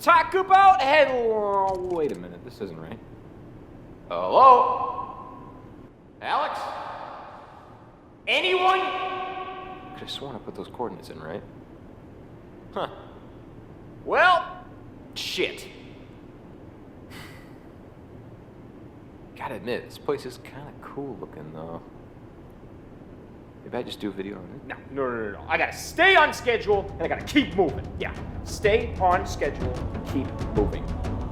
talk about Hello. Wait a minute, this isn't right. Hello? Alex? Anyone? Could have sworn I put those coordinates in, right? Huh. Well, shit. Gotta admit, this place is kind of cool looking, though. Maybe I just do a video on it? No. I gotta stay on schedule, and I gotta keep moving. Yeah, stay on schedule, keep moving.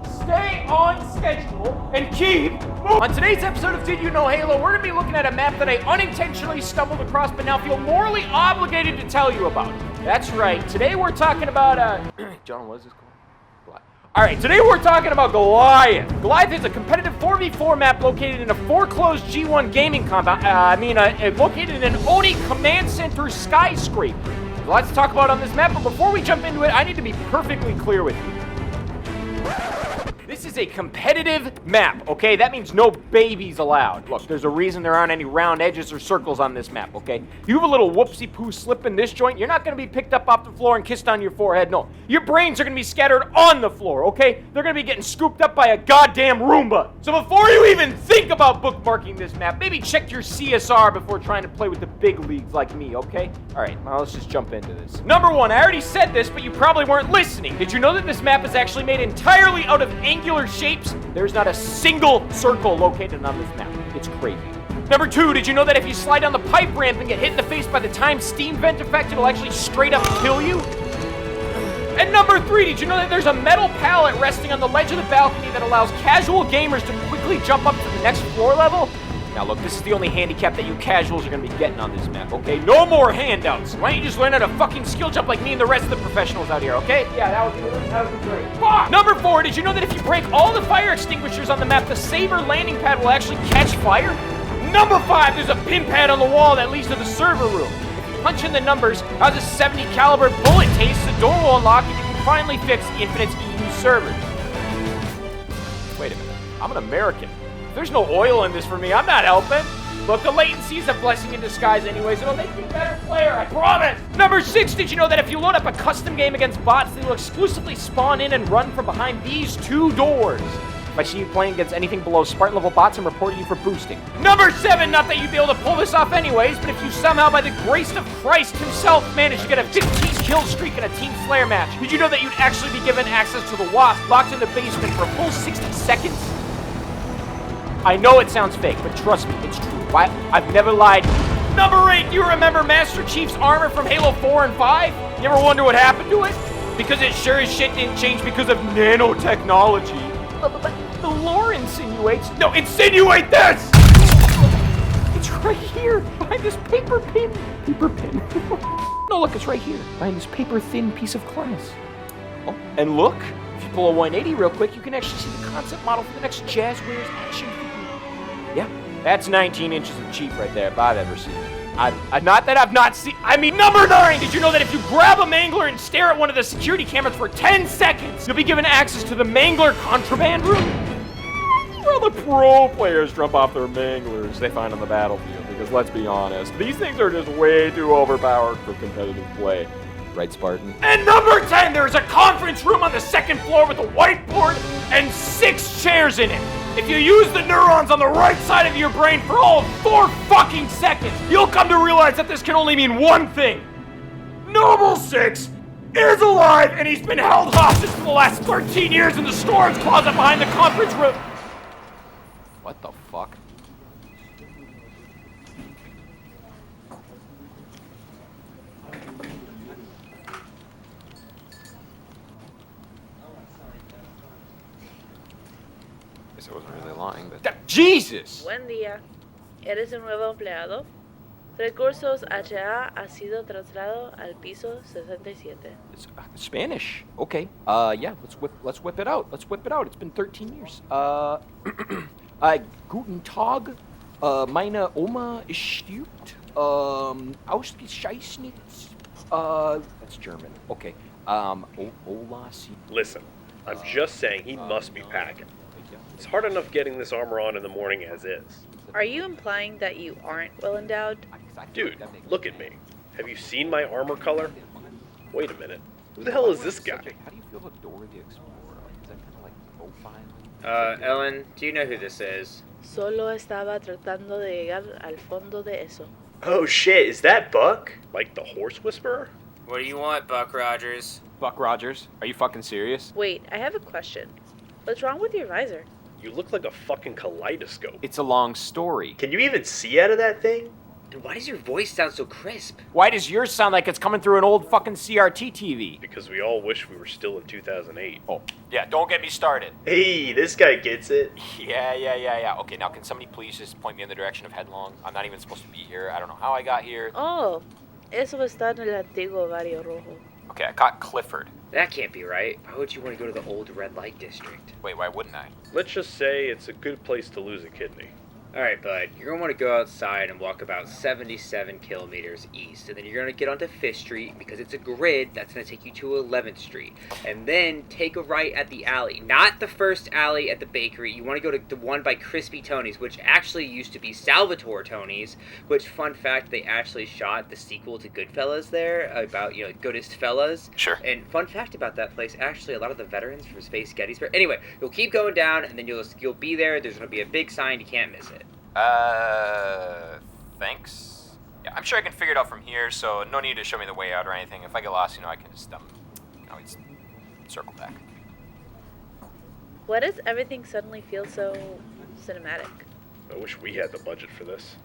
Stay on schedule, and keep moving. On today's episode of Did You Know Halo, we're gonna be looking at a map that I unintentionally stumbled across, but now feel morally obligated to tell you about. That's right, today we're talking about, John, what is this called? Alright, today we're talking about Goliath. Goliath is a competitive 4v4 map located in a foreclosed G1 gaming compound. Located in an Oni Command Center skyscraper. There's lots to talk about on this map, but before we jump into it, I need to be perfectly clear with you. This is a competitive map, okay? That means no babies allowed. Look, there's a reason there aren't any round edges or circles on this map, okay? You have a little whoopsie-poo slip in this joint, you're not gonna be picked up off the floor and kissed on your forehead, no. Your brains are gonna be scattered on the floor, okay? They're gonna be getting scooped up by a goddamn Roomba. So before you even think about bookmarking this map, maybe check your CSR before trying to play with the big leagues like me, okay? Alright, now let's just jump into this. Number one, I already said this, but you probably weren't listening. Did you know that this map is actually made entirely out of angular shapes? There's not a single circle located on this map. It's crazy. Number two, did you know that if you slide down the pipe ramp and get hit in the face by the timed steam vent effect, it'll actually straight up kill you? And number three, did you know that there's a metal pallet resting on the ledge of the balcony that allows casual gamers to quickly jump up to the next floor level? Now look, this is the only handicap that you casuals are gonna be getting on this map, okay? No more handouts. Why don't you just learn how to fucking skill jump like me and the rest of the professionals out here, okay? Yeah, that would be great. Fuck! Number four, did you know that if you break all the fire extinguishers on the map, the Saber landing pad will actually catch fire? Number five, there's a pin pad on the wall that leads to the server room. If you punch in the numbers, how the 70 caliber bullet taste, the door will unlock and you can finally fix Infinite's EU servers. Wait a minute, I'm an American. There's no oil in this for me. I'm not helping. Look, the latency is a blessing in disguise anyways. It'll make me a better player, I promise. Number six, did you know that if you load up a custom game against bots, they will exclusively spawn in and run from behind these two doors? If I see you playing against anything below Spartan level bots, I'm reporting you for boosting. Number seven, not that you'd be able to pull this off anyways, but if you somehow, by the grace of Christ himself, manage to get a 15 kill streak in a Team Slayer match, did you know that you'd actually be given access to the Wasp locked in the basement for a full 60 seconds? I know it sounds fake, but trust me, it's true. I've never lied. Number eight, do you remember Master Chief's armor from Halo 4 and 5? You ever wonder what happened to it? Because it sure as shit didn't change because of nanotechnology. But the lore insinuates... No, insinuate this! It's right here, behind this paper pin. Paper pin. No, look, it's right here, behind this paper-thin piece of glass. Oh, and look, if you pull a 180 real quick, you can actually see the concept model for the next Jazzwares action figure. Yeah, that's 19 inches of cheap right there, if I've ever seen it. Not that I've not seen... I mean, number nine, did you know that if you grab a mangler and stare at one of the security cameras for 10 seconds, you'll be given access to the mangler contraband room? Well, the pro players drop off their manglers they find on the battlefield, because let's be honest, these things are just way too overpowered for competitive play. Right, Spartan? And number 10, there's a conference room on the second floor with a whiteboard and 6 chairs in it. If you use the neurons on the right side of your brain for all of 4 fucking seconds, you'll come to realize that this can only mean one thing. Noble 6 is alive, and he's been held hostage for the last 13 years in the storage closet behind the conference room. What the fuck? I wasn't really lying, but... Jesus! Buen día. ¿Eres un nuevo empleado? Recursos HA ha sido trasladado al piso 67. It's Spanish. Okay. Yeah, let's whip it out. Let's whip it out. It's been 13 years. Guten Tag. Meine Oma stirbt. Ausgescheißnet. That's German. Okay. Ola. Listen, I'm just saying he must be packing. It's hard enough getting this armor on in the morning as is. Are you implying that you aren't well endowed? Dude, look at me. Have you seen my armor color? Wait a minute. Who the hell is this guy? How do you feel about Dora the Explorer? Like, is that kind of like profiling? Ellen, do you know who this is? Solo estaba tratando de llegar al fondo de eso. Oh shit, is that Buck? Like the horse whisperer? What do you want, Buck Rogers? Buck Rogers, are you fucking serious? Wait, I have a question. What's wrong with your visor? You look like a fucking kaleidoscope. It's a long story. Can you even see out of that thing? And why does your voice sound so crisp? Why does yours sound like it's coming through an old fucking CRT TV? Because we all wish we were still in 2008. Oh, yeah, don't get me started. Hey, this guy gets it. Yeah. Okay, now can somebody please just point me in the direction of Headlong? I'm not even supposed to be here. I don't know how I got here. Oh, eso está en el antiguo barrio rojo. Okay, I caught Clifford. That can't be right. Why would you want to go to the old red light district? Wait, why wouldn't I? Let's just say it's a good place to lose a kidney. Alright, bud, you're going to want to go outside and walk about 77 kilometers east, and then you're going to get onto 5th Street, because it's a grid, that's going to take you to 11th Street. And then take a right at the alley. Not the first alley at the bakery. You want to go to the one by Crispy Tony's, which actually used to be Salvatore Tony's, which, fun fact, they actually shot the sequel to Goodfellas there, about, Goodest Fellas. Sure. And fun fact about that place, actually, a lot of the veterans from Space Gettysburg. Anyway, you'll keep going down, and then you'll be there. There's going to be a big sign. You can't miss it. Thanks. Yeah, I'm sure I can figure it out from here, so no need to show me the way out or anything. If I get lost, I can just, always circle back. Why does everything suddenly feel so cinematic? I wish we had the budget for this.